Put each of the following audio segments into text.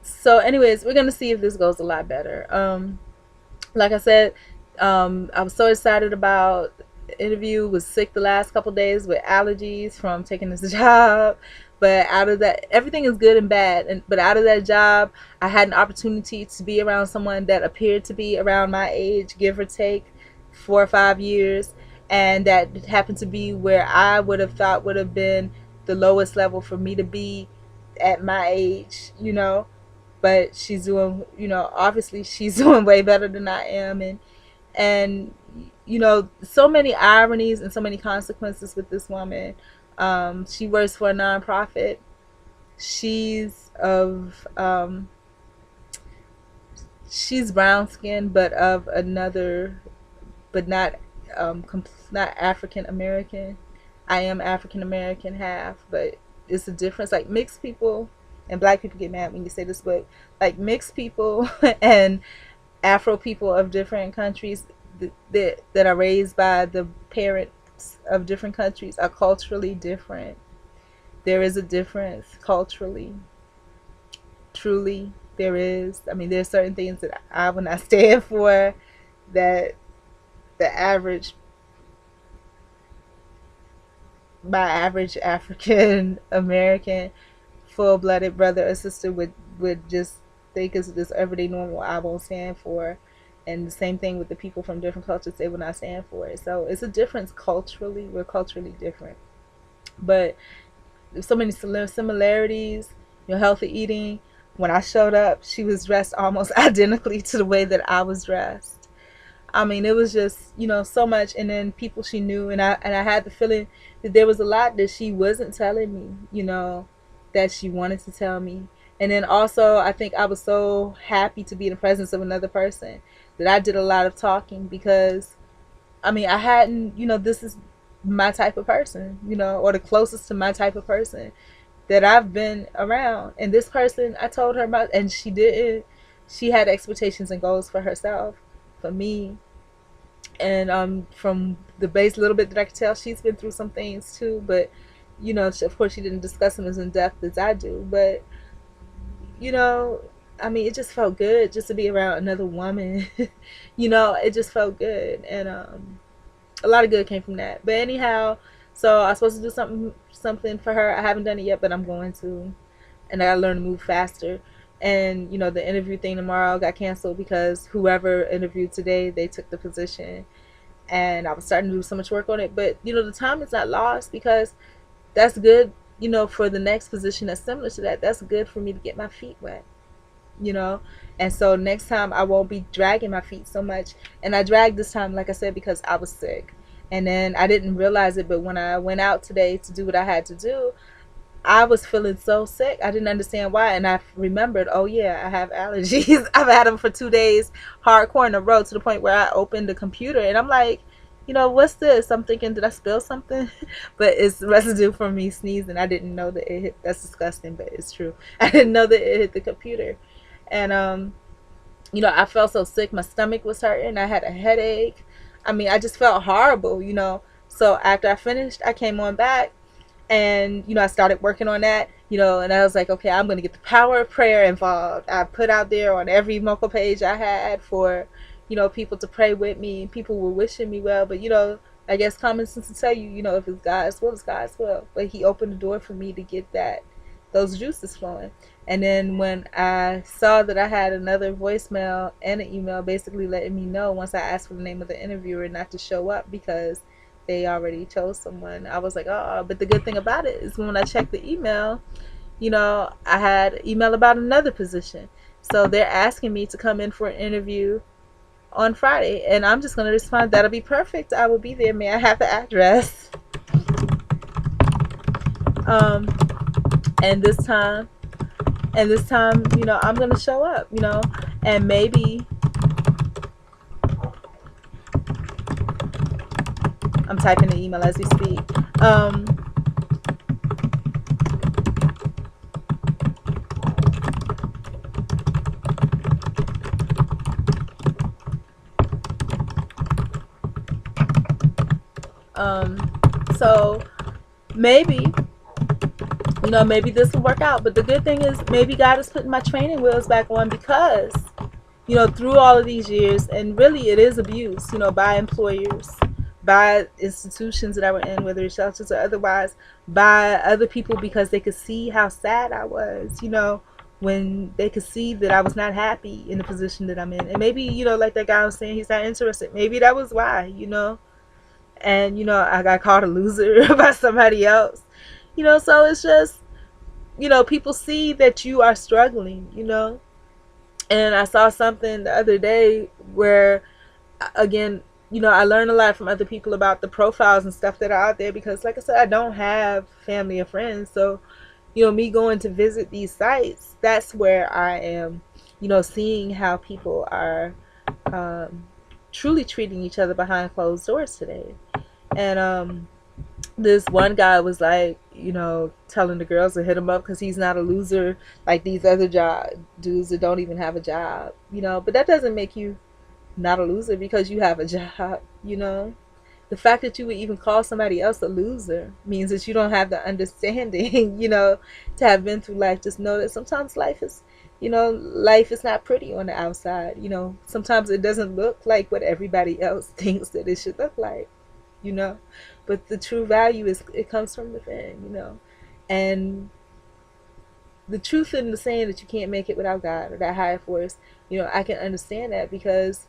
So anyways, we're gonna see if this goes a lot better. Like I said, I was so excited about the interview. Was sick the last couple days with allergies from taking this job. But out of that, everything is good and bad. But out of that job, I had an opportunity to be around someone that appeared to be around my age, give or take 4 or 5 years, and that happened to be where I would have thought would have been the lowest level for me to be at my age. But she's doing, obviously she's doing way better than I am. And so many ironies and so many consequences with this woman. She works for a nonprofit. She's of she's brown skinned, but of another, but not not African American. I am African American half, but it's a difference. Like mixed people and black people get mad when you say this, but like mixed people and Afro people of different countries that are raised by the parents of different countries are culturally different. There is a difference culturally. Truly, there is. I mean, there's certain things that I will not stand for that the average, my average African American full blooded brother or sister would just think is just everyday normal. I won't stand for. And the same thing with the people from different cultures, they will not stand for it. So it's a difference culturally. We're culturally different. But there's so many similarities. Healthy eating. When I showed up, she was dressed almost identically to the way that I was dressed. I mean, it was just, so much. And then people she knew, and I had the feeling that there was a lot that she wasn't telling me, that she wanted to tell me. And then also, I think I was so happy to be in the presence of another person that I did a lot of talking because, I mean, I hadn't, this is my type of person, or the closest to my type of person that I've been around. And this person, I told her about, and she didn't. She had expectations and goals for herself, for me. And from the base little bit that I could tell, she's been through some things too. But of course, she didn't discuss them as in depth as I do. But I mean, it just felt good just to be around another woman. It just felt good, and a lot of good came from that. But anyhow, so I was supposed to do something for her. I haven't done it yet, but I'm going to, and I gotta learn to move faster. And the interview thing tomorrow got canceled because whoever interviewed today, they took the position, and I was starting to do so much work on it. But the time is not lost because that's good. For the next position that's similar to that, that's good for me to get my feet wet. And so next time I won't be dragging my feet so much. And I dragged this time, like I said, because I was sick. And then I didn't realize it, but when I went out today to do what I had to do, I was feeling so sick. I didn't understand why. And I remembered, oh yeah, I have allergies. I've had them for 2 days, hardcore in a row, to the point where I opened the computer and I'm like, what's this? I'm thinking, did I spill something? But it's residue from me sneezing. I didn't know that it hit. That's disgusting, but it's true. I didn't know that it hit the computer. And I felt so sick. My stomach was hurting. I had a headache. I mean, I just felt horrible. So after I finished, I came on back and I started working on that. And I was like, okay, I'm going to get the power of prayer involved. I put out there on every Mocha page I had for people to pray with me. People were wishing me well, but I guess common sense to tell you, if it's God's will, it's God's will. But He opened the door for me to get those juices flowing. And then when I saw that I had another voicemail and an email basically letting me know once I asked for the name of the interviewer not to show up because they already chose someone, I was like, oh. But the good thing about it is when I checked the email, I had an email about another position. So they're asking me to come in for an interview on Friday, and I'm just going to respond, that'll be perfect. I will be there. May I have the address? Um, and this time, I'm going to show up, and maybe I'm typing the email as we speak. So maybe You know, maybe this will work out. But the good thing is maybe God is putting my training wheels back on, because, you know, through all of these years, and really it is abuse, you know, by employers, by institutions that I were in, whether it's shelters or otherwise, by other people, because they could see how sad I was, you know, when they could see that I was not happy in the position that I'm in. And maybe, you know, like that guy was saying, he's not interested. Maybe that was why, you know. And, you know, I got called a loser by somebody else, you know. So it's just, you know, people see that you are struggling, you know. And I saw something the other day where, again, you know, I learned a lot from other people about the profiles and stuff that are out there, because, like I said, I don't have family or friends. So, you know, me going to visit these sites, that's where I am, you know, seeing how people are truly treating each other behind closed doors today. And this one guy was like, you know, telling the girls to hit him up because he's not a loser like these other dudes that don't even have a job, you know. But that doesn't make you not a loser because you have a job, you know. The fact that you would even call somebody else a loser means that you don't have the understanding, you know, to have been through life. Just know that sometimes life is, you know, life is not pretty on the outside, you know. Sometimes it doesn't look like what everybody else thinks that it should look like, you know. But the true value is, it comes from within, you know. And the truth in the saying that you can't make it without God or that higher force, you know, I can understand that, because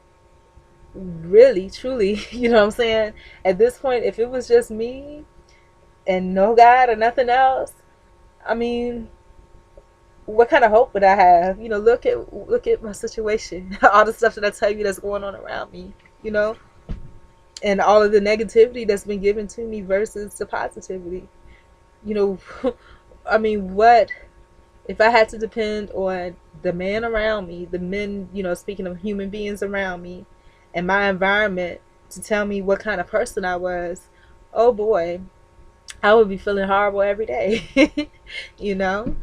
really, truly, you know what I'm saying? At this point, if it was just me and no God or nothing else, I mean, what kind of hope would I have? You know, look at my situation, all the stuff that I tell you that's going on around me, you know, and all of the negativity that's been given to me versus the positivity. You know, I mean, what if I had to depend on the man around me, the men, you know, speaking of human beings around me, and my environment to tell me what kind of person I was? Oh boy, I would be feeling horrible every day, you know.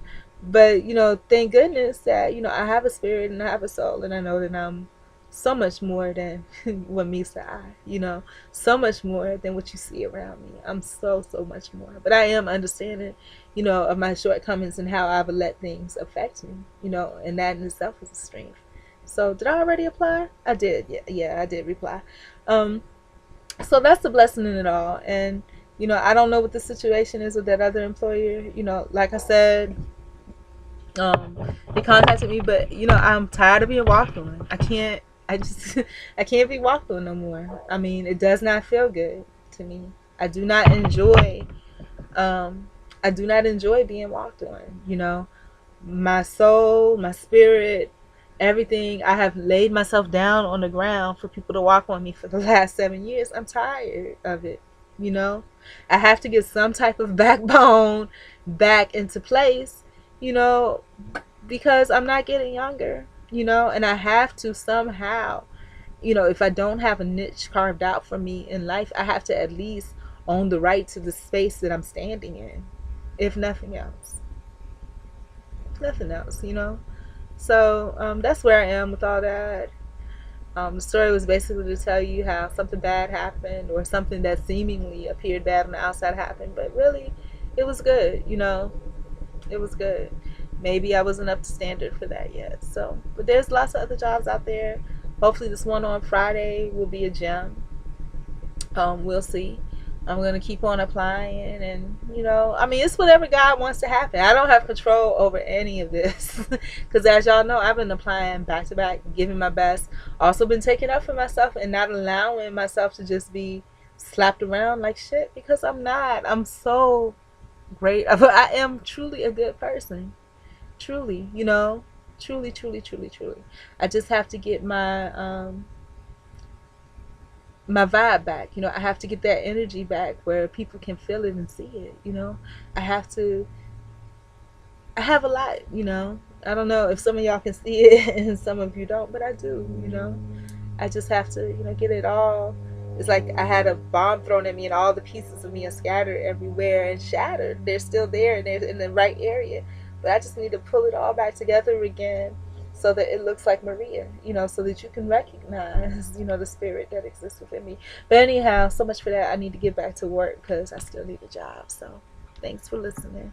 But, you know, thank goodness that, you know, I have a spirit and I have a soul, and I know that I'm so much more than what meets the eye, you know, so much more than what you see around me. I'm so much more. But I am understanding, you know, of my shortcomings and how I've let things affect me, you know, and that in itself is a strength. So did I already apply? I did. Yeah, I did reply. So that's the blessing in it all. And, you know, I don't know what the situation is with that other employer. You know, like I said, he contacted me, but, you know, I'm tired of being walked on. I just I can't be walked on no more. I mean, it does not feel good to me. I do not enjoy being walked on, you know. My soul, my spirit, everything. I have laid myself down on the ground for people to walk on me for the last 7 years. I'm tired of it, you know. I have to get some type of backbone back into place, you know, because I'm not getting younger, you know, and I have to somehow, you know, if I don't have a niche carved out for me in life, I have to at least own the right to the space that I'm standing in, if nothing else. Nothing else, you know. So that's where I am with all that. The story was basically to tell you how something bad happened, or something that seemingly appeared bad on the outside happened, but really it was good, you know. It was good. Maybe I wasn't up to standard for that yet. So, but there's lots of other jobs out there. Hopefully this one on Friday will be a gem. We'll see. I'm going to keep on applying, and, you know, I mean, it's whatever God wants to happen. I don't have control over any of this because, as y'all know, I've been applying back to back, giving my best. Also been taking up for myself and not allowing myself to just be slapped around like shit, because I'm not. I'm so great. I am truly a good person. Truly, you know, truly, truly, truly, truly. I just have to get my vibe back, you know. I have to get that energy back where people can feel it and see it, you know. I have a lot, you know. I don't know if some of y'all can see it and some of you don't, but I do, you know. I just have to, you know, get it all. It's like I had a bomb thrown at me and all the pieces of me are scattered everywhere and shattered. They're still there and they're in the right area, but I just need to pull it all back together again, so that it looks like Maria, you know, so that you can recognize, you know, the spirit that exists within me. But anyhow, so much for that. I need to get back to work because I still need a job. So thanks for listening.